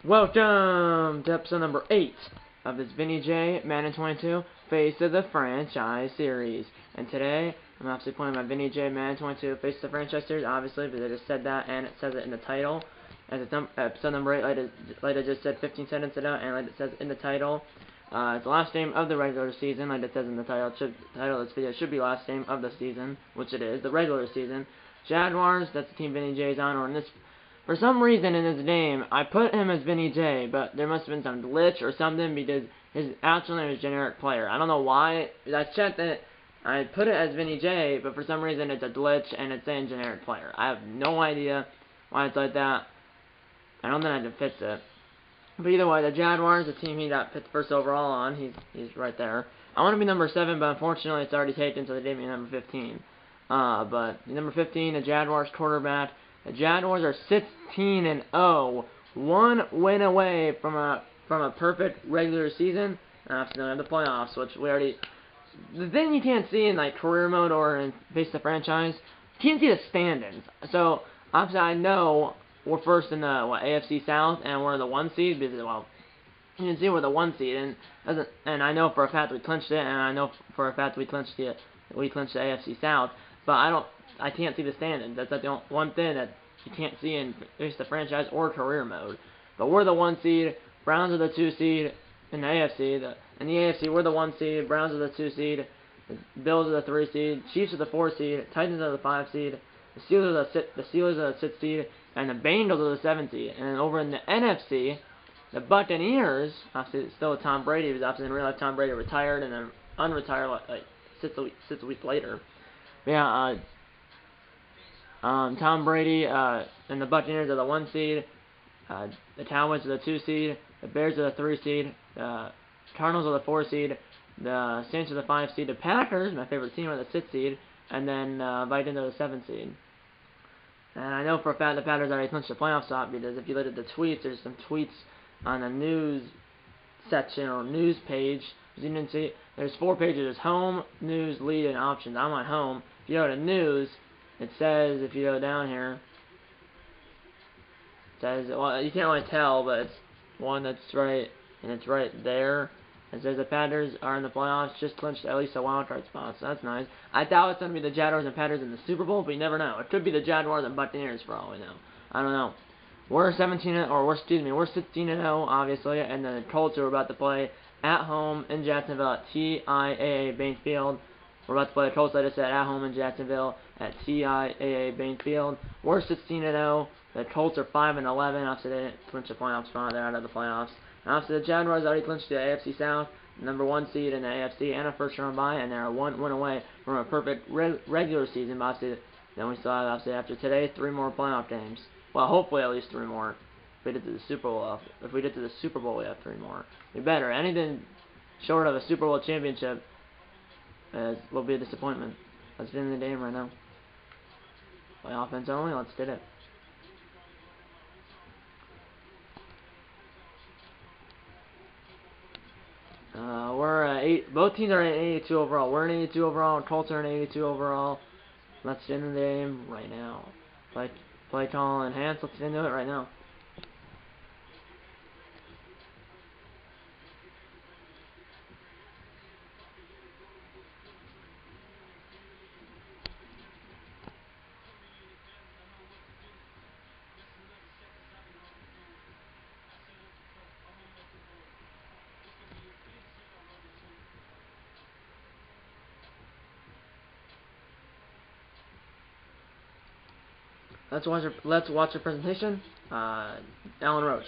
Welcome to episode number 8 of this Vinny J Madden 22 Face of the Franchise series. And today, I'm actually playing my Vinny J Madden 22 Face of the Franchise series, obviously, because I just said that and it says it in the title. As it's episode number 8, like I just said 15 seconds ago, and like it says in the title. It's the last game of the regular season, like it says in the title. The title of this video should be last game of the season, which it is, the regular season. Jaguars, that's the team Vinny J is on, or in this. For some reason in his name, I put him as Vinny J, but there must have been some glitch or something because his actual name is Generic Player. I don't know why. I checked it. I put it as Vinny J, but for some reason it's a glitch and it's saying Generic Player. I have no idea why it's like that. I don't think I can fix it. But either way, the Jaguars, the team he got picked first overall on, he's right there. I want to be number 7, but unfortunately it's already taken, so they gave me number 15. But number 15, the Jaguars quarterback. The Jaguars are 16-0, one win away from a perfect regular season. After they have the playoffs, which we already. The thing you can't see in like career mode or in Face the Franchise, you can't see the standings. So obviously I know we're first in the AFC South and we're the 1 seed because you can see we're the 1 seed and I know for a fact we clinched it, and I know for a fact we clinched the AFC South. But I can't see the standings. That's the one thing that you can't see in Face the Franchise or career mode. But we're the 1 seed. Browns are the 2 seed in the AFC. In the AFC, we're the 1 seed. Browns are the 2 seed. The Bills are the 3 seed. Chiefs are the 4 seed. Titans are the 5 seed. The Steelers are the 6 seed. And the Bengals are the 7 seed. And then over in the NFC, the Buccaneers, obviously it's still Tom Brady, because obviously in real life Tom Brady retired and then unretired like 6 weeks later. But yeah, Tom Brady and the Buccaneers are the 1 seed. The Cowboys are the 2 seed. The Bears are the 3 seed. The Cardinals are the 4 seed. The Saints are the 5 seed. The Packers, my favorite team, are the 6 seed. And then Vikings are the 7 seed. And I know for a fact the Packers already clinched the playoff spot, because if you look at the tweets, there's some tweets on the news section or news page. As you can see, there's 4 pages. There's home, news, lead, and options. I'm on home. If you go to news, it says, if you go down here, it says, well, you can't really tell, but it's one that's right, and it's right there. It says the Packers are in the playoffs, just clinched at least a wild card spot, so that's nice. I doubt it's going to be the Jaguars and Packers in the Super Bowl, but you never know. It could be the Jaguars and Buccaneers for all we know. I don't know. We're 16-0, obviously, and the Colts are about to play at home in Jacksonville at TIAA Bank Field. We're about to play the Colts, like I said, at home in Jacksonville at TIAA Bank Field. We're 16-0. The Colts are 5-11. Obviously, they didn't clinch the playoff spot. They're out of the playoffs. And obviously, the Jaguars already clinched the AFC South, number 1 seed in the AFC, and a first-round bye, and they're 1 win away from a perfect regular season. But obviously, then we still have, obviously, after today, 3 more playoff games. Well, hopefully at least 3 more. If we get to the Super Bowl, we have 3 more. We better. Anything short of a Super Bowl championship will be a disappointment. Let's get in the game right now. Play offense only. Let's get it. We're at 8. Both teams are at 82 overall. We're in 82 overall. And Colts are in 82 overall. Let's get in the game right now. Play call enhance. Let's get into it right now. Let's watch the presentation. Alan Roach.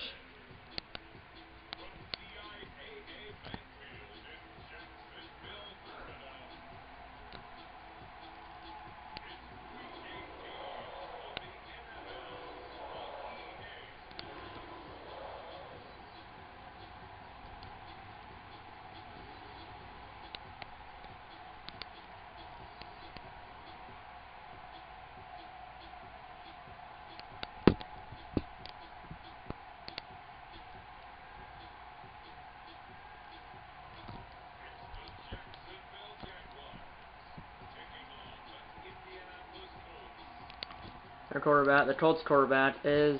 Their quarterback, the Colts quarterback, is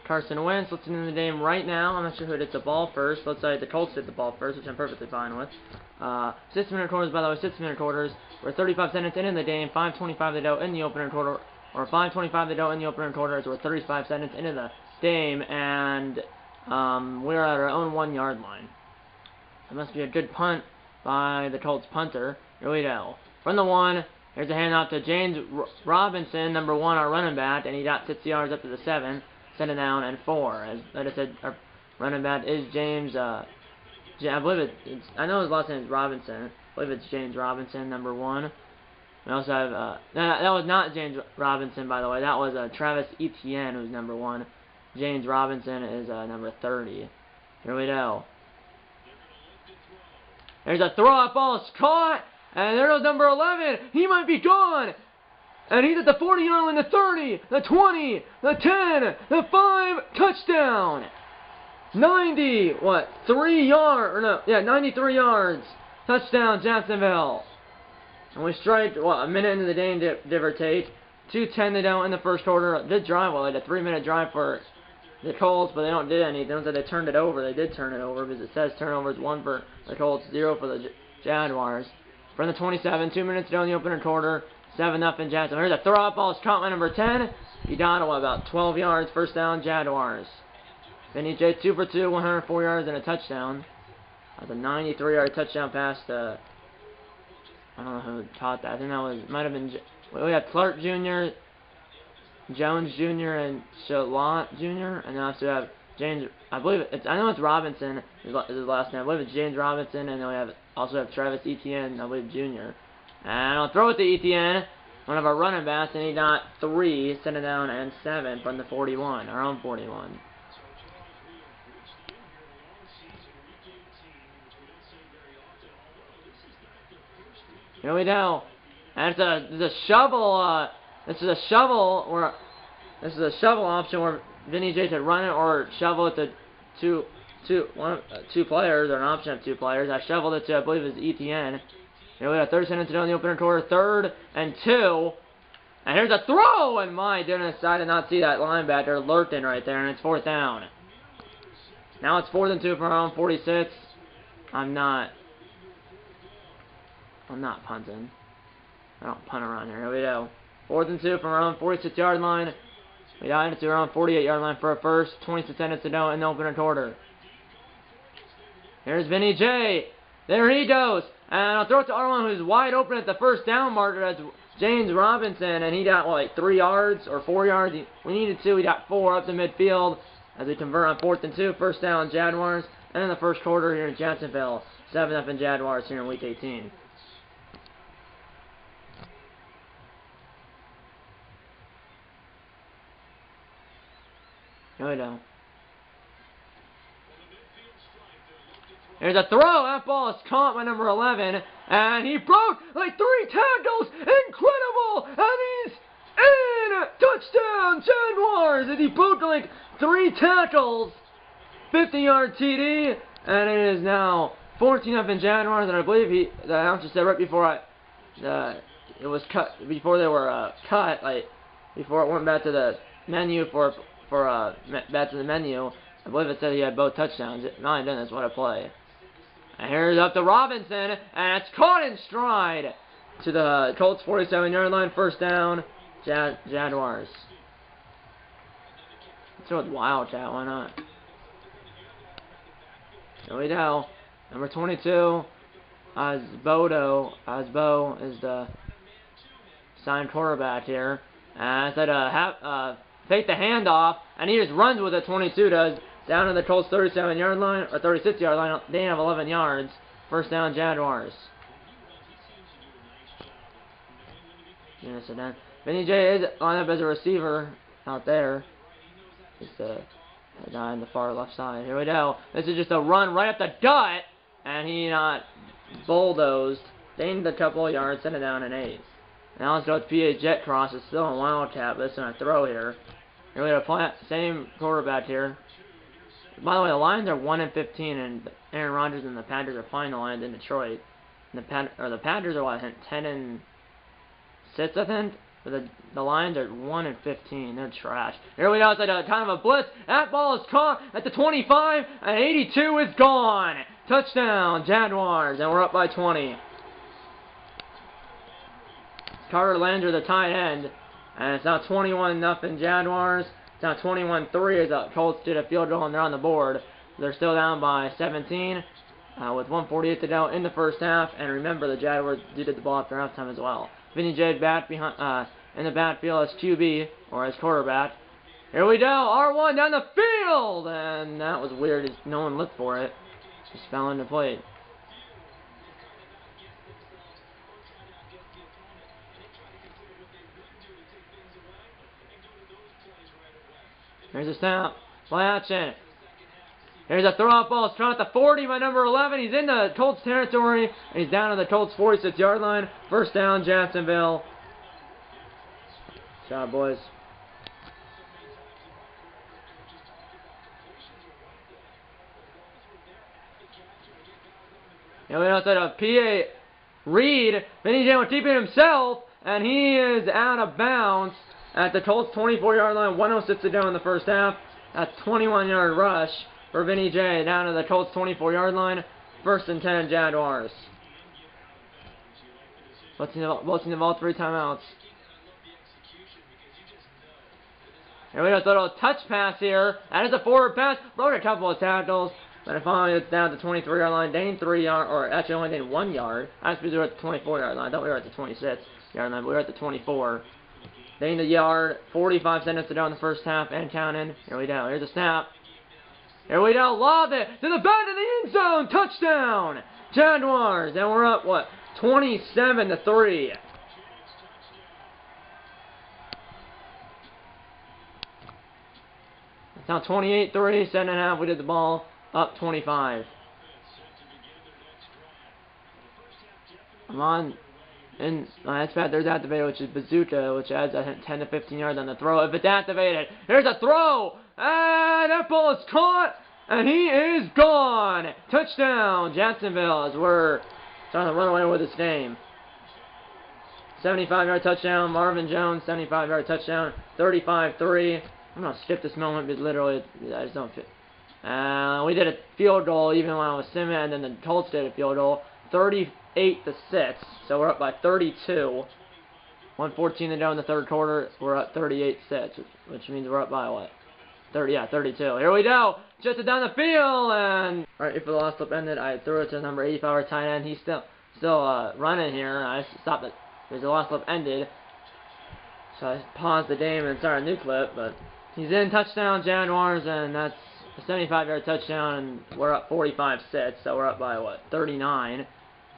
Carson Wentz. Let's get into the game right now. I'm not sure who hit the ball first. Let's say the Colts hit the ball first, which I'm perfectly fine with. 6-minute quarters, by the way, 6-minute quarters. We're 35 seconds into the game, 5:25 to go in the opening quarter, or 5:25 to go in the opening quarter, as we're 35 seconds into the game, and we're at our own 1-yard line. It must be a good punt by the Colts punter. Here we go. From the 1, here's a handoff to James Robinson, number 1, our running back, and he got 6 yards up to the 7, second down and 4. As I said, our running back is James, I believe I know his last name is Robinson. I believe it's James Robinson, number 1. We also have, no, that was not James Robinson, by the way. That was Travis Etienne, who's number 1. James Robinson is number 30. Here we go. There's a throw-up ball, it's caught, and there goes number 11. He might be gone. And he's at the 40-yard line, the 30, the 20, the 10, the 5, touchdown. 93 yards. Touchdown, Jacksonville. And we strike, a minute into the game, give or take. 2:10 to go in the first quarter. Did drive, like a 3-minute drive for the Colts, but they don't do anything. They don't say they turned it over. They did turn it over, because it says turnovers 1 for the Colts, 0 for the Jaguars. From the 27, 2 minutes to go in the opening quarter. 7-0 Jacksonville. Here's a throw-up ball. It's caught by number 10. He got it, about 12 yards. First down, Jaguars. Vinny J, 2 for 2, 104 yards and a touchdown. That's a 93-yard touchdown pass to, I don't know who caught that. I think that might have been, we have Clark Jr., Jones Jr., and Shallant Jr., and then also have James, I know it's Robinson, is his last name. I believe it's James Robinson, and then we also have Travis Etienne, I believe, Jr. And I'll throw it to Etienne, one of our running backs, and he got 3, second down and 7 from the 41, our own 41. Here we go. And it's a shovel. This is a shovel option where Vinny J could run it or shovel it to two players, or an option of 2 players. I shoveled it to, I believe, it's Etienne. Here we got 30 seconds to go in the opening quarter. 3rd and 2. And here's a throw, and my goodness, I did not see that linebacker lurking right there, and it's 4th down. Now it's 4th and 2 from our own 46. I'm not punting. I don't punt around here. Here we go. 4th and 2 from our own 46-yard line. We got into our own 48-yard line for a first. 26 seconds to go in the opening quarter. Here's Vinny J. There he goes. And I'll throw it to R1, who's wide open at the first down marker. That's James Robinson, and he got, like 3 yards or 4 yards. We needed 2. We got 4 up to midfield as we convert on 4th and 2. First down, Jaguars. And in the first quarter here in Jacksonville, 7-0 Jaguars here in Week 18. Here we go. There's a throw. That ball is caught by number 11. And he broke like 3 tackles. Incredible. And he's in. Touchdown, Jaguars. And he broke like 3 tackles. 50-yard TD. And it is now 14-0 Jaguars. And I believe the announcer said right before it was cut, before they were cut, like before it went back to the menu back to the menu, I believe it said he had both touchdowns. My goodness, what a play. And here's up to Robinson, and it's caught in stride to the Colts 47-yard line. First down, Jaguars. Let's go with Wildcat, why not? Here we go. Number 22, Asbo is the signed quarterback here. And I said, fake the handoff, and he just runs with it, 22 does, down to the Colts 37-yard line, or 36-yard line. They have 11 yards. First down, Jaguars. Vinny J is lined up as a receiver out there. Just a guy on the far left side. Here we go. This is just a run right up the gut, and he not bulldozed. Gained a couple of yards, sent it down an 8. Now let's go with PA Jet Cross. It's still a Wildcat, but it's going to throw here. Here we have same quarterback here. By the way, the Lions are 1-15, and Aaron Rodgers and the Packers are playing the Lions in Detroit. And the Packers are what, 10-6, I think. But the Lions are 1-15. They're trash. Here we go. It's like a kind of a blitz. That ball is caught at the 25, and 82 is gone. Touchdown, Jaguars, and we're up by 20. Carter Landry, the tight end, and it's now 21-0 Jaguars. It's now 21-3 as the Colts did a field goal and they're on the board. They're still down by 17 with 1:48 to go in the first half. And remember, the Jaguars did the ball after halftime as well. Vinny J back behind in the backfield as QB or as quarterback. Here we go, R1 down the field, and that was weird. No one looked for it. Just fell into plate. Here's a snap. Play action. Here's a throw-up ball. It's thrown at the 40 by number 11. He's in the Colts territory. And he's down to the Colts 46-yard line. First down, Jacksonville. Good job, boys. And we also have PA Reed. Vinny J was keeping himself. And he is out of bounds at the Colts 24-yard line. 1:06 to go in the first half. That's 21-yard rush for Vinny J down to the Colts 24-yard line. First and 10 Jaguars. Blessing of all 3 timeouts. Here we go, so a little touch pass here. That is a forward pass. Broke a couple of tackles. But finally it's down to the 23-yard line. Gained 3 yards, or actually only gained 1 yard. I suppose we were at the 24-yard line. I thought we were at the 26-yard line, but we were at the 24. Gained a yard. 45 seconds to go in the first half and counting. Here we go. Here's a snap. Here we go. Lob it to the back of the end zone. Touchdown, Jaguars. And we're up, what, 27-3. It's now 28-3. 7.5. We did the ball. Up 25. I'm on. And that's bad. There's activated, which is Bazooka, which adds 10 to 15 yards on the throw. If it's activated, here's a throw, and that ball is caught, and he is gone. Touchdown, Jacksonville, as we're trying to run away with this game. 75-yard touchdown, Marvin Jones, 75-yard touchdown, 35-3. I'm gonna skip this moment because literally I just don't fit. We did a field goal even when I was simming, and then the Colts did a field goal, 38-6. So we're up by 32. 1:14 to go in the third quarter. We're up 38-6, which means we're up by what? 32. Here we go. Just down the field, and right before the last clip ended, I threw it to number 85 tight end. He's still running here. I stopped it because the last clip ended. So I paused the game and started a new clip, but he's in. Touchdown, Jaguars, and that's a 75-yard touchdown, and we're up 45-6. So we're up by what? 39.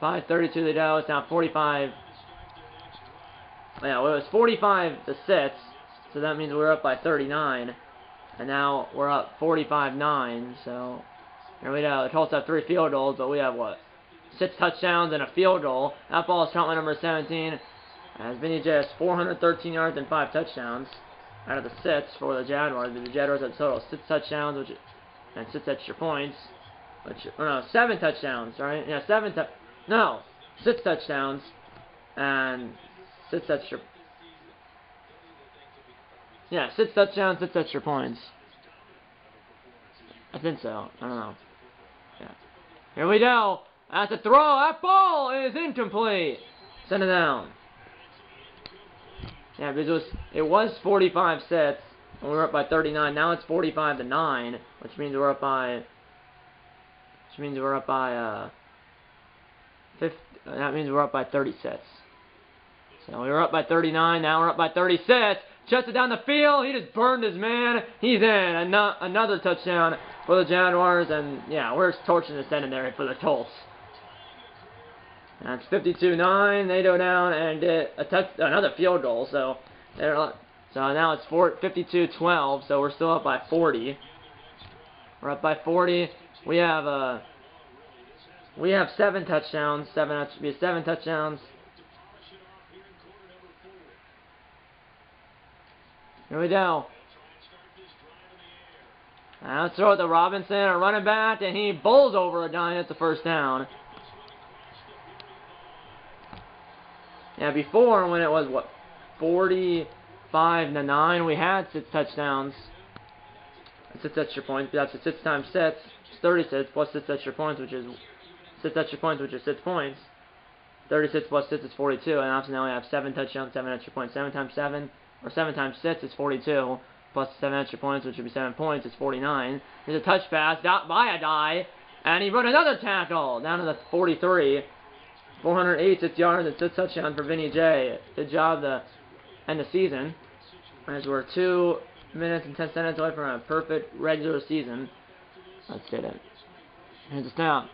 5:32 to go. It's now 45. Yeah, well, it was 45-6, so that means we're up by 39, and now we're up 45-9. So here we go. The Colts have 3 field goals, but we have what? 6 touchdowns and a field goal. That ball is caught by number 17. As Vinny J has 413 yards and 5 touchdowns out of the 6 for the Jaguars. The Jaguars have total 6 touchdowns, and 6 extra points. Or no, 7 touchdowns, right? Yeah, 6 touchdowns and 6 extra. Yeah, 6 touchdowns, 6 extra points. I think so. I don't know. Yeah. Here we go. That's a throw. That ball is incomplete. Send it down. Yeah, because it was 45-6, and we were up by 39. Now it's 45-9, which means we're up by. That means we're up by 36. So we were up by 39. Now we're up by 36. Shuts it down the field. He just burned his man. He's in. Another touchdown for the Jaguars, and yeah, we're torching the secondary for the Colts. That's 52-9. They go down and get another field goal. So now it's 52-12. So we're still up by 40. We're up by 40. We have 7 touchdowns. 7 touchdowns. Here we go. Now let's throw it to Robinson, a running back, and he bowls over a guy and it's the first down. Yeah, before when it was what? 45-9. We had 6 touchdowns. 6 extra points. But that's 6 times 6. It's 36 plus 6 extra points, which is 6 extra points, which is 6 points. 36 plus 6 is 42, and obviously now we have 7 touchdowns, 7 extra points. 7 times 7, or 7 times 6 is 42, plus 7 extra points, which would be 7 points, is 49. There's a touch pass, by a die, and he run another tackle, down to the 43. 486 yards and 6 touchdowns for Vinny J. Good job to end the season, as we're 2 minutes and 10 seconds away from a perfect regular season. Let's get it. Here's the snap.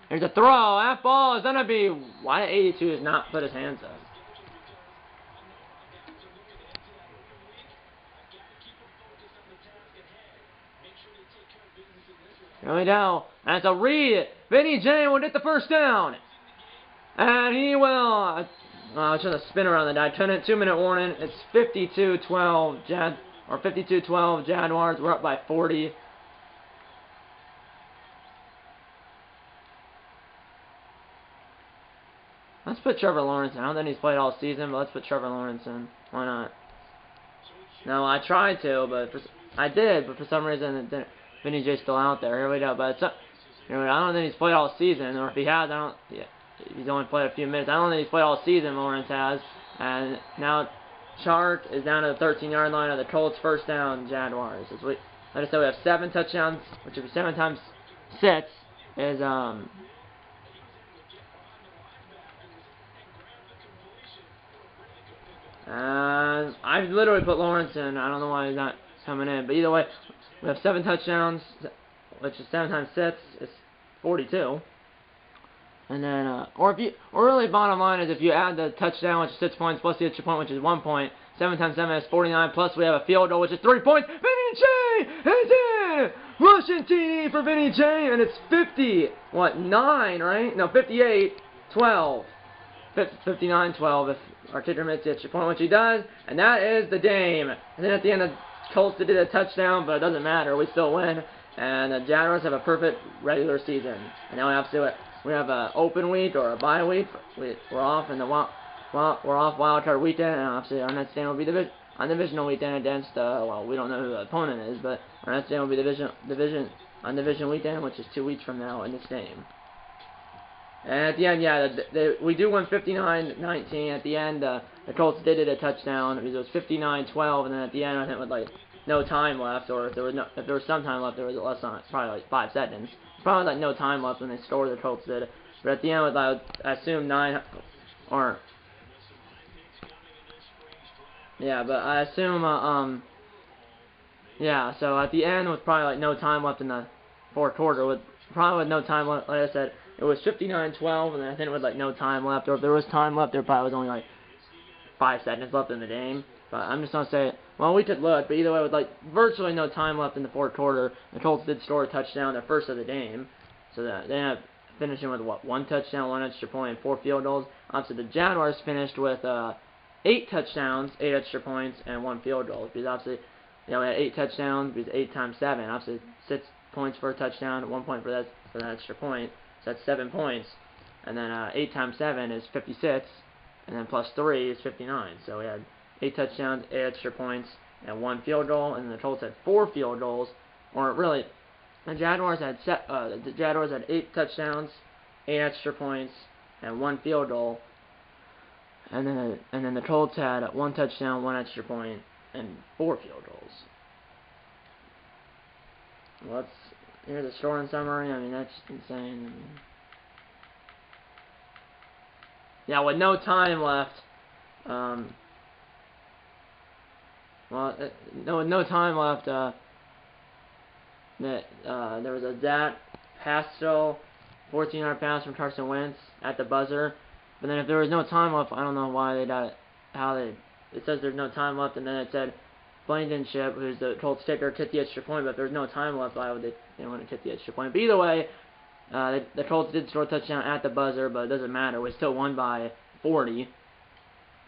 Here's a throw. That ball is going to be... Why did 82 does not put his hands up? Here we go. That's a read. Vinny J will get the first down. And he will... I was trying to spin around the die. 2-minute warning. It's 52-12. 52-12 Jaguars. We're up by 40. Let's put Trevor Lawrence in. I don't think he's played all season, but let's put Trevor Lawrence in. Why not? No, I tried to, but I did, but for some reason it didn't. Vinny J's still out there. Here we go. But I don't think he's played all season, or if he has, he's only played a few minutes. I don't think he's played all season. Lawrence has, and now Chark is down to the 13-yard line of the Colts. First down, Jaguars. Like I said, we have 7 touchdowns, which would be 7 times 6 is I literally put Lawrence in. I don't know why he's not coming in. But either way, we have 7 touchdowns, which is 7 times 6 is 42. And then, or really bottom line is if you add the touchdown, which is 6 points, plus the extra point, which is 1 point, 7 times 7 is 49, plus we have a field goal, which is 3 points. Vinny J is in! Russian TD for Vinny J, and it's 9, right? No, 58-12. 59-12 if our kicker makes the extra point, which he does, and that is the game. And then at the end, the Colts did a touchdown, but it doesn't matter. We still win, and the Jaguars have a perfect regular season. And now we have to do it. We have an open week or a bye week. We're off in the we're off wild card weekend, and obviously our next game will be divisional weekend against well, we don't know who the opponent is, but our next game will be division weekend, which is 2 weeks from now in this game. And at the end, yeah, we do win 59-19. At the end, the Colts did it a touchdown because it was 59-12, and then at the end, I think with like no time left, or if there was some time left, there was less time, probably like 5 seconds. Probably like no time left when they scored. The Colts did, but at the end, with I assume 9 or yeah, but I assume yeah. So at the end, with probably like no time left in the fourth quarter, with no time left, like I said. It was 59-12, and then I think it was like no time left, or if there was time left, there probably was only like 5 seconds left in the game. But I'm just gonna say, well, we could look, but either way, with like virtually no time left in the fourth quarter, the Colts did score a touchdown, their first of the game. So that they ended up finishing with what, 1 touchdown, 1 extra point, and 4 field goals. Obviously, the Jaguars finished with 8 touchdowns, 8 extra points, and 1 field goal. Because obviously, we had 8 touchdowns, because 8 times 7, obviously 6 points for a touchdown, 1 point for that extra point. So that's 7 points, and then 8 times 7 is 56, and then plus 3 is 59. So we had 8 touchdowns, 8 extra points, and 1 field goal, and then the Colts had 4 field goals, or really, the Jaguars had 8 touchdowns, 8 extra points, and 1 field goal, and then the Colts had 1 touchdown, 1 extra point, and 4 field goals. Well, here's a scoring summary. I mean, that's just insane. Yeah, with no time left. With no time left. There was a Zach Pastel 14-yard pass from Carson Wentz at the buzzer. But then if there was no time left, I don't know why they got it. It says there's no time left, and then it said Blankenship, who's the Colts kicker, kicked the extra point, but if there's no time left, why would they want to kick the extra point? But either way, the Colts did score a touchdown at the buzzer, but it doesn't matter. We still won by 40.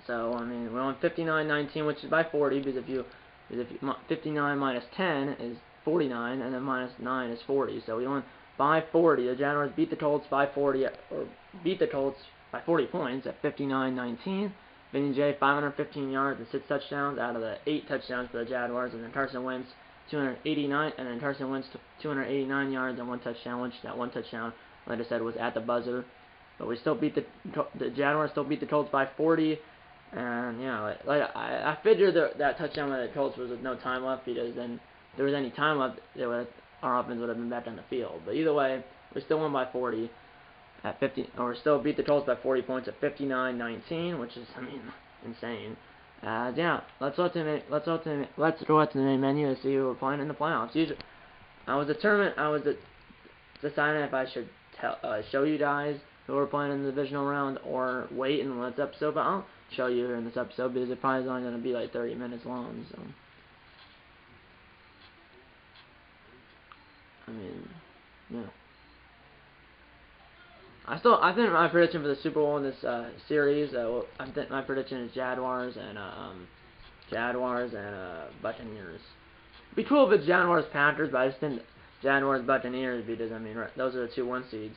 So, I mean, we won 59-19, which is by 40, because if you 59 minus 10 is 49, and then minus 9 is 40. So we won by 40. The Jaguars beat the Colts by 40, or beat the Colts by 40 points at 59-19. Vinny J 515 yards and 6 touchdowns out of the 8 touchdowns for the Jaguars, and then Carson Wentz 289, and then Carson Wentz 289 yards and 1 touchdown, which that 1 touchdown, like I said, was at the buzzer. But we still beat the Jaguars still beat the Colts by 40, and I figured that touchdown by the Colts was with no time left, because then if there was any time left, our offense would have been back on the field. But either way, we still won by 40 at 50, or still beat the Colts by 40 points at 59-19, which is, I mean, insane. Let's go out to the main menu to see who we're playing in the playoffs. I was deciding if I should show you guys who we're playing in the divisional round or wait in the next episode, but I'll show you here in this episode because it probably is only going to be like 30 minutes long. So, I mean, yeah. I think my prediction for the Super Bowl in this series, I think my prediction is Jaguars and Buccaneers. It'd be cool if it's Jaguars Panthers, but I just think Jaguars Buccaneers because, I mean, those are the 2 1 seeds.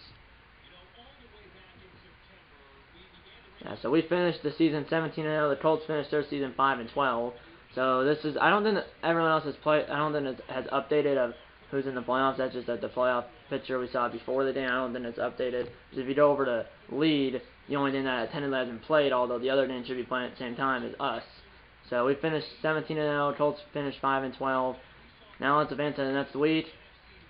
Yeah, so we finished the season 17-0. The Colts finished their season 5-12. So this is, I don't think that everyone else has played. I don't think it has updated of who's in the playoffs. That's just the playoff picture we saw before the game. I don't think it's updated. Because if you go over to lead, the only thing that attended hasn't played, although the other team should be playing at the same time, is us. So we finished 17-0. Colts finished 5-12. Now let's advance to the next week.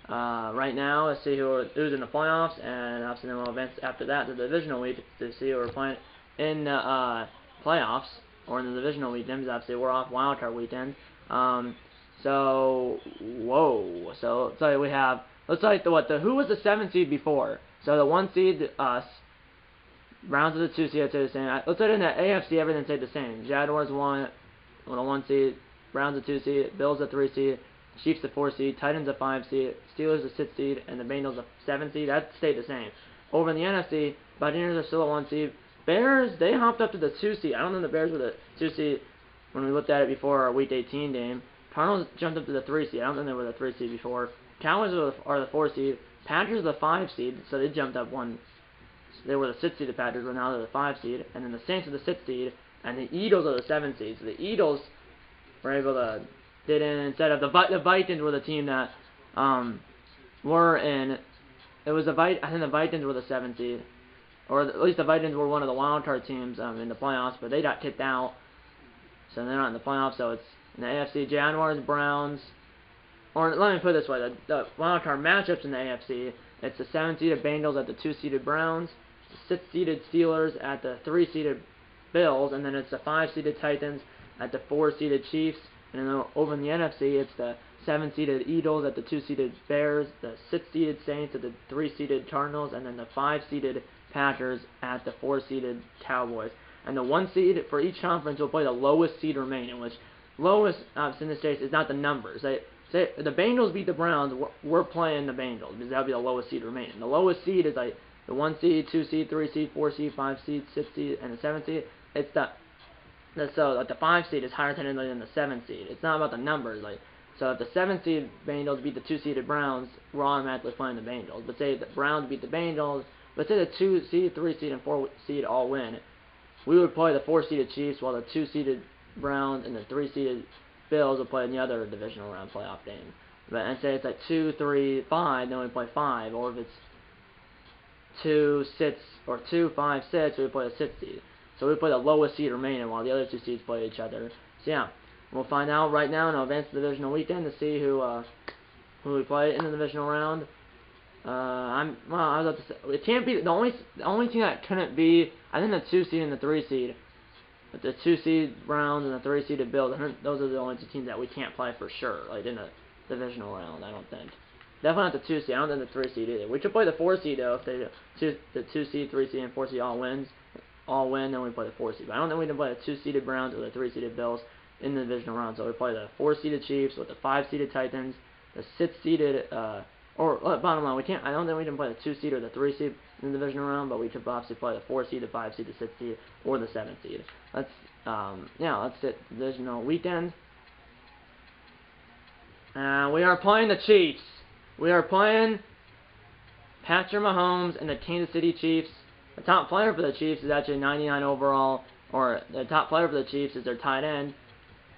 Right now, let's see who's in the playoffs, and obviously then we'll advance after that to the divisional week to see who we're playing in the playoffs or in the divisional weekend. Because obviously we're off wildcard weekend. So let's say we have. Let's say who was the 7th seed before? So the 1 seed, us. Browns are the 2 seed, I'd say the same. Let's say in the AFC, everything stayed the same. Jaguars 1, the 1 seed. Browns the 2 seed. Bills the 3 seed. Chiefs the 4 seed. Titans the 5 seed. Steelers the 6 seed, and the Bengals the 7 seed. That stayed the same. Over in the NFC, Buccaneers are still a 1 seed. Bears, they hopped up to the 2 seed. I don't know if the Bears were the 2 seed when we looked at it before our Week 18 game. Cardinals jumped up to the 3 seed. I don't think they were the 3 seed before. Cowboys are the 4 seed. Packers are the 5 seed, so they jumped up 1. They were the 6 seed, the Packers, but now they're the 5 seed. And then the Saints are the 6 seed, and the Eagles are the 7 seed. So the Eagles were able to get in instead of the Vikings were the team that were in. It was I think the Vikings were the 7 seed, or at least the Vikings were one of the wild card teams in the playoffs, but they got kicked out, so they're not in the playoffs. So it's in the AFC, Jaguars, Browns, or let me put it this way, the wild card matchups in the AFC, it's the 7-seeded Bengals at the 2-seeded Browns, the 6-seeded Steelers at the 3-seeded Bills, and then it's the 5-seeded Titans at the 4-seeded Chiefs, and then over in the NFC, it's the 7-seeded Eagles at the 2-seeded Bears, the 6-seeded Saints at the 3-seeded Cardinals, and then the 5-seeded Packers at the 4-seeded Cowboys. And the 1 seed for each conference will play the lowest seed remaining, which lowest, in this case, is not the numbers. Say the Bengals beat the Browns, we're playing the Bengals, because that would be the lowest seed remaining. The lowest seed is like the 1 seed, 2 seed, 3 seed, 4 seed, 5 seed, 6 seed, and the 7 seed. It's so like the 5 seed is higher technically than the 7 seed. It's not about the numbers. So if the 7 seed Bengals beat the 2-seeded Browns, we're automatically playing the Bengals. But say the Browns beat the Bengals, but say the 2 seed, 3 seed, and 4 seed all win, we would play the 4-seeded Chiefs, while the 2-seeded Browns and the 3-seeded Bills will play in the other divisional round playoff game. And say it's like 2, 3, 5, then we play 5. Or if it's 2, 6, or 2, 5, 6, we would play the 6th seed. So we play the lowest seed remaining while the other 2 seeds play each other. So yeah, we'll find out right now in advance divisional weekend to see who we play in the divisional round. I was about to say, it can't be the only team that couldn't be. I think the 2 seed and the 3 seed, but the 2 seed Browns and the 3 seeded Bills. I think those are the only 2 teams that we can't play for sure, like in the divisional round. I don't think. Definitely not the 2 seed. I don't think the 3 seed either. We could play the 4 seed though if the 2 seed, 3 seed, and 4 seed all win, then we play the 4 seed. But I don't think we can play the 2-seeded Browns or the 3-seeded Bills in the divisional round. So we play the 4-seeded Chiefs with the 5-seeded Titans, the 6-seeded, bottom line, we can't. I don't think we can play the 2 seed or the 3 seed in the divisional round, but we could obviously play the 4 seed, the 5 seed, the 6 seed, or the 7 seed. That's it. Divisional weekend. We are playing the Chiefs. We are playing Patrick Mahomes and the Kansas City Chiefs. The top player for the Chiefs is actually 99 overall, or the top player for the Chiefs is their tight end,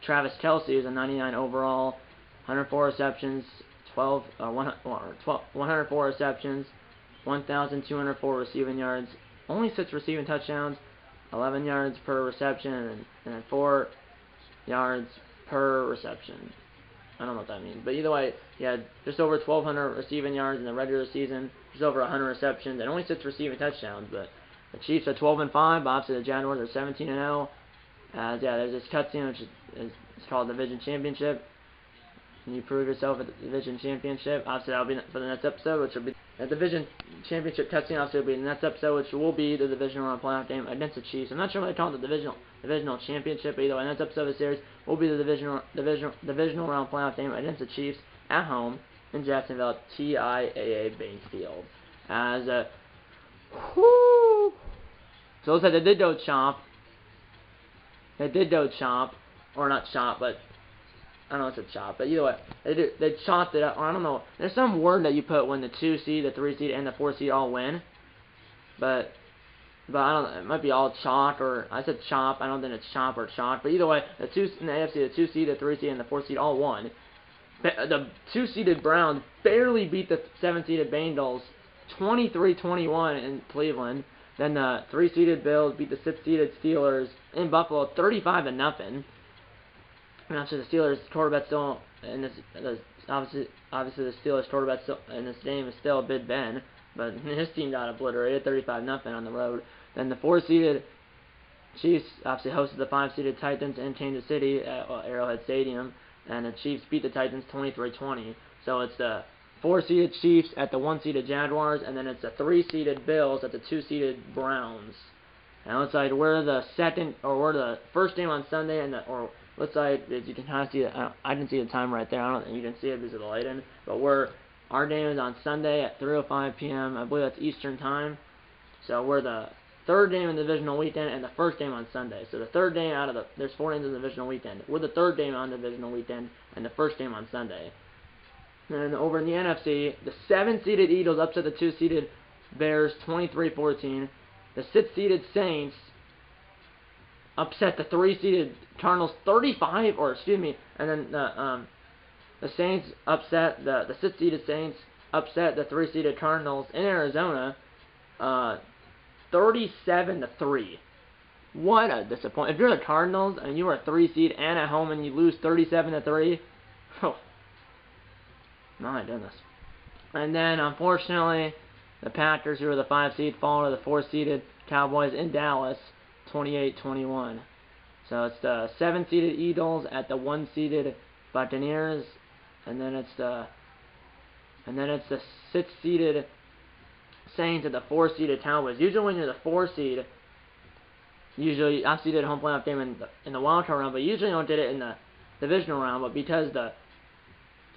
Travis Kelce, is a 99 overall, 104 receptions, 104 receptions, 1,204 receiving yards, only 6 receiving touchdowns, 11 yards per reception, and then 4 yards per reception. I don't know what that means, but either way, he had just over 1,200 receiving yards in the regular season, just over 100 receptions, and only 6 receiving touchdowns. But the Chiefs are 12-5, but obviously the Jaguars are 17-0. There's this cutscene which is called the Division Championship. Can you prove yourself at the Division Championship? Obviously that'll be for the next episode, which will be the Division Championship cutscene. Obviously will be the next episode, which will be the divisional round playoff game against the Chiefs. I'm not sure what they call it, the divisional championship, but either way, the next episode of the series will be the divisional round playoff game against the Chiefs at home in Jacksonville at TIAA Bank Field. So it looks like they did go chomp. Or not chomp, but I don't know if it's a chop, but either way, they chopped it up. Or I don't know. There's some word that you put when the 2 seed, the 3 seed, and the 4 seed all win. But I don't know. It might be all chalk, or I said chop. I don't think it's chop or chalk. But either way, the 2 in the AFC, the 2 seed, the 3 seed, and the 4 seed all won. The 2 seeded Browns barely beat the 7 seeded Bengals 23-21 in Cleveland. Then the 3 seeded Bills beat the 6 seeded Steelers in Buffalo 35-0. And obviously the Steelers quarterback still in this obviously the Steelers quarterback still in this game is still Big Ben, but his team got obliterated 35-0 on the road. Then the 4-seeded Chiefs obviously hosted the 5-seeded Titans in Kansas City at Arrowhead Stadium, and the Chiefs beat the Titans 23-20. So it's the 4-seeded Chiefs at the 1-seeded Jaguars, and then it's the 3-seeded Bills at the 2-seeded Browns. And it looks like we're the first game on Sunday, looks like, as you can kind of see, I can see the time right there. I don't think you can see it because of the lighting. But our game is on Sunday at 3:05 p.m. I believe that's Eastern time. So we're the third game in the divisional weekend and the first game on Sunday. So the third game there's 4 games in the divisional weekend. We're the third game on the divisional weekend and the first game on Sunday. And then over in the NFC, the 7-seeded Eagles upset the 2-seeded Bears 23-14. The 6-seeded Saints upset the 3-seeded Cardinals and then the Saints upset the 6-seeded Saints upset the 3-seeded Cardinals in Arizona 37-3. What a disappointment. If you're the Cardinals and you are a 3 seed and at home and you lose 37-3, my goodness. And then unfortunately the Packers, who are the 5 seed, fall to the 4-seeded Cowboys in Dallas 28-21. So it's the 7-seeded Eagles at the 1-seeded Buccaneers, and then it's the 6-seeded Saints at the 4-seeded Cowboys. Usually when you're the 4 seed, obviously you did a home playoff game in the wild card round, but usually you don't did it in the divisional round. But because the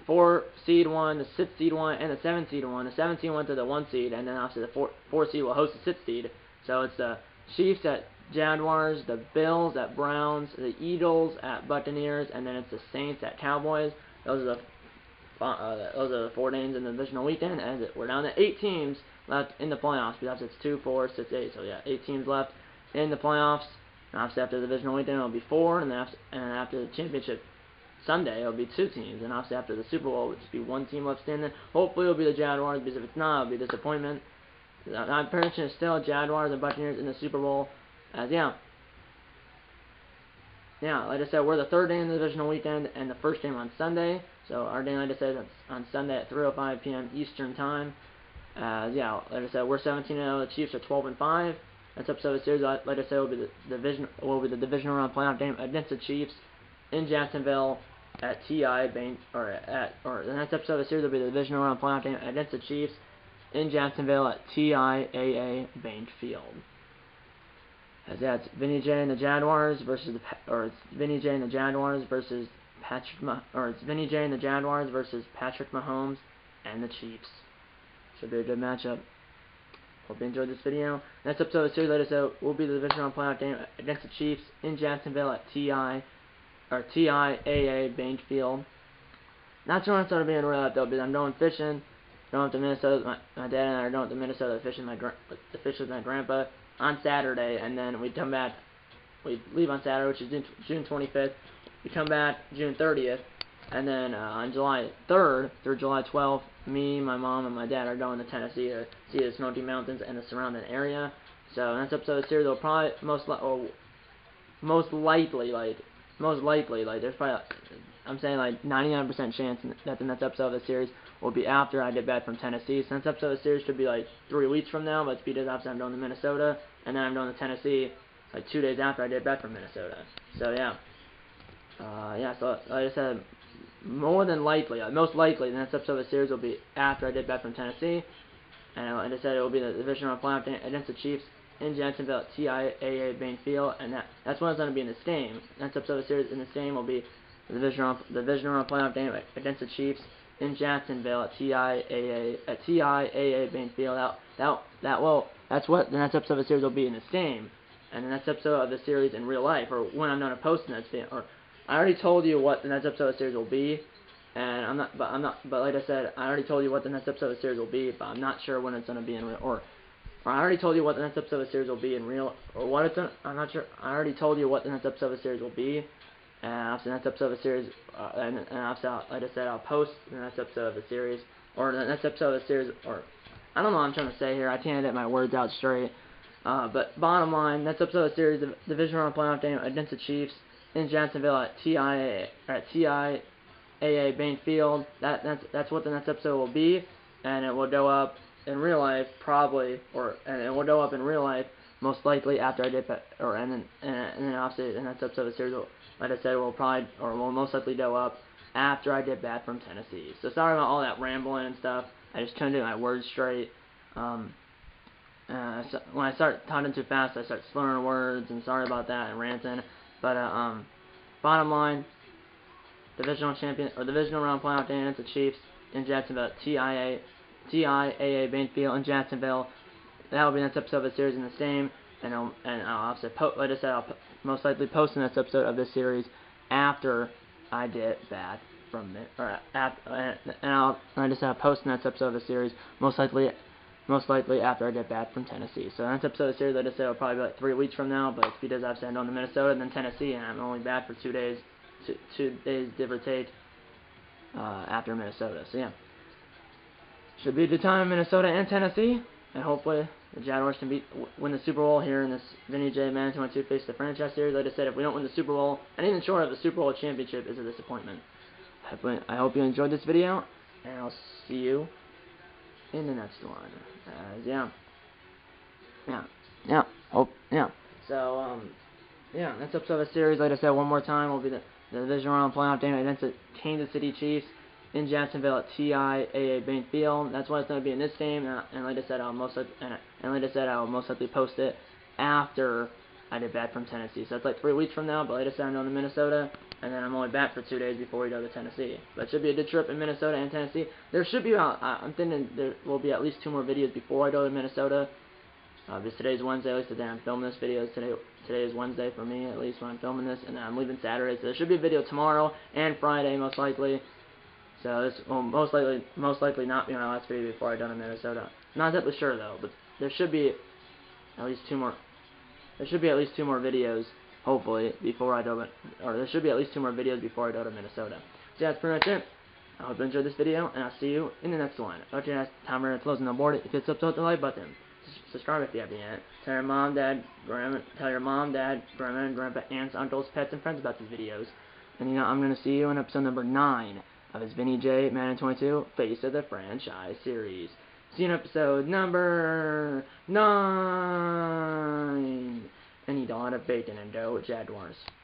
4 seed won, the 6 seed won, and the 7 seed won, the 7 seed went to the 1 seed, and then obviously the 4 seed will host the 6 seed. So it's the Chiefs at Jaguars, the Bills at Browns, the Eagles at Buccaneers, and then it's the Saints at Cowboys. Those are the 4 games in the divisional weekend, and we're down to 8 teams left in the playoffs, because it's 2, 4, 6, 8. So yeah, 8 teams left in the playoffs. And obviously after the divisional weekend it'll be 4, and then after the championship Sunday it'll be 2 teams, and obviously after the Super Bowl it'll just be 1 team left standing. Hopefully it'll be the Jaguars, because if it's not, it'll be a disappointment. My prediction is still Jaguars and Buccaneers in the Super Bowl. Like I said, we're the third game in the divisional weekend and the first game on Sunday. So our game, like I said, is on Sunday at 3:05 p.m. Eastern time. Like I said, we're 17-0. The Chiefs are 12-5. That's episode of the series. Like I said, will be the divisional round playoff game against the Chiefs in Jacksonville at the next episode of the series will be the divisional round playoff game against the Chiefs in Jacksonville at TIAA Bank Field. It's Vinny J and the Jaguars versus Vinny J and the Jaguars versus Patrick Mahomes and the Chiefs. Should be a good matchup. Hope you enjoyed this video. Next episode of the series, like I said, will be the divisional playoff game against the Chiefs in Jacksonville at TIAA Bank Field. Not sure when it's going to be in real life though, because I'm going fishing going to Minnesota. My dad and I are going to Minnesota to fish with my grandpa on Saturday, and then we come back. We leave on Saturday, which is June 25th. We come back June 30th, and then on July 3rd through July 12th, me, my mom, and my dad are going to Tennessee to see the Smoky Mountains and the surrounding area. So next episode of the series will probably most likely, there's probably, I'm saying like 99% chance that the next episode of the series will be after I get back from Tennessee. So next episode of the series should be like 3 weeks from now, but speed is obviously I'm going to Minnesota, and then I'm going to Tennessee like 2 days after I get back from Minnesota. So yeah. So like I said, most likely, the next episode of the series will be after I get back from Tennessee, and like I said, it will be the divisional playoff against the Chiefs in Jacksonville at TIAA Bain Field, and that's when it's going to be in this game. The next episode of the series in this game will be the divisional playoff game against the Chiefs in Jacksonville at TIAA Bain Field. That's what the next episode of the series will be in this game, and the next episode of the series in real life, or when I'm going to post the next video, or I already told you what the next episode of the series will be, and but like I said, I already told you what the next episode of the series will be, but I'm not sure when it's going to be in real, or I already told you what the next episode of the series will be in real, or what it's on, I'm not sure. I already told you what the next episode of the series will be, and after the next episode of the series, and after, like I said, I'll post the next episode of the series, or the next episode of the series, or I don't know what I'm trying to say here. I can't get my words out straight. But bottom line, next episode of the series, the division round playoff game against the Chiefs in Jacksonville at TIAA Bain Field. That's what the next episode will be, and it will go up in real life probably, and it will go up in real life most likely after I get back, and then obviously the next episode of the series will, like I said, will most likely go up after I get back from Tennessee. So sorry about all that rambling and stuff. I just couldn't get my words straight. So when I start talking too fast, I start slurring words, and sorry about that and ranting. But bottom line, divisional round playoff game against the Chiefs in Jacksonville at TIAA Bain Field in Jacksonville. That will be the next episode of the series in the same, and I'll obviously like I said, I'll most likely post the next episode of this series after I get back from it, I'll post the next episode of the series most likely after I get back from Tennessee. So the next episode of the series, like I said, will probably be like 3 weeks from now, but it's because I've sent on to Minnesota and then Tennessee, and I'm only back for 2 days, 2 days give or take, after Minnesota. So yeah, should be a good time in Minnesota and Tennessee, and hopefully the Jaguars can win the Super Bowl here in this Vinny J. Madden 22 Face the Franchise series. Like I said, if we don't win the Super Bowl, and even short of the Super Bowl championship, is a disappointment. I hope you enjoyed this video, and I'll see you in the next one. So, next episode of the series, like I said, one more time, will be the division round playoff game against the Kansas City Chiefs in Jacksonville at TIAA Bain Field. That's what it's going to be in this game, and like I said, I'll most likely post it after I get back from Tennessee. So it's like 3 weeks from now, but like I said, I'm going to Minnesota, and then I'm only back for 2 days before we go to Tennessee. But it should be a good trip in Minnesota and Tennessee. There should be I'm thinking there will be at least 2 more videos before I go to Minnesota. Because today's Wednesday, at least today I'm filming this video. Today is Wednesday for me, at least when I'm filming this, and then I'm leaving Saturday. So there should be a video tomorrow and Friday, most likely. So this will most likely not be my last video before I go to Minnesota. Not exactly sure though, but there should be at least 2 more. There should be at least 2 more videos, hopefully, before I go. Or there should be at least 2 more videos before I go to Minnesota. So yeah, that's pretty much it. I hope you enjoyed this video, and I'll see you in the next one. Okay, that's time we're closing the board. If it's up to the like button, subscribe if you haven't yet. Tell your mom, dad, grandma, and grandpa, aunts, uncles, pets, and friends about these videos. And I'm gonna see you in episode number 9 of his Vinny J. Madden 22 Face of the Franchise series. See you in episode number 9. And eat a lot of bacon and go Jaguars.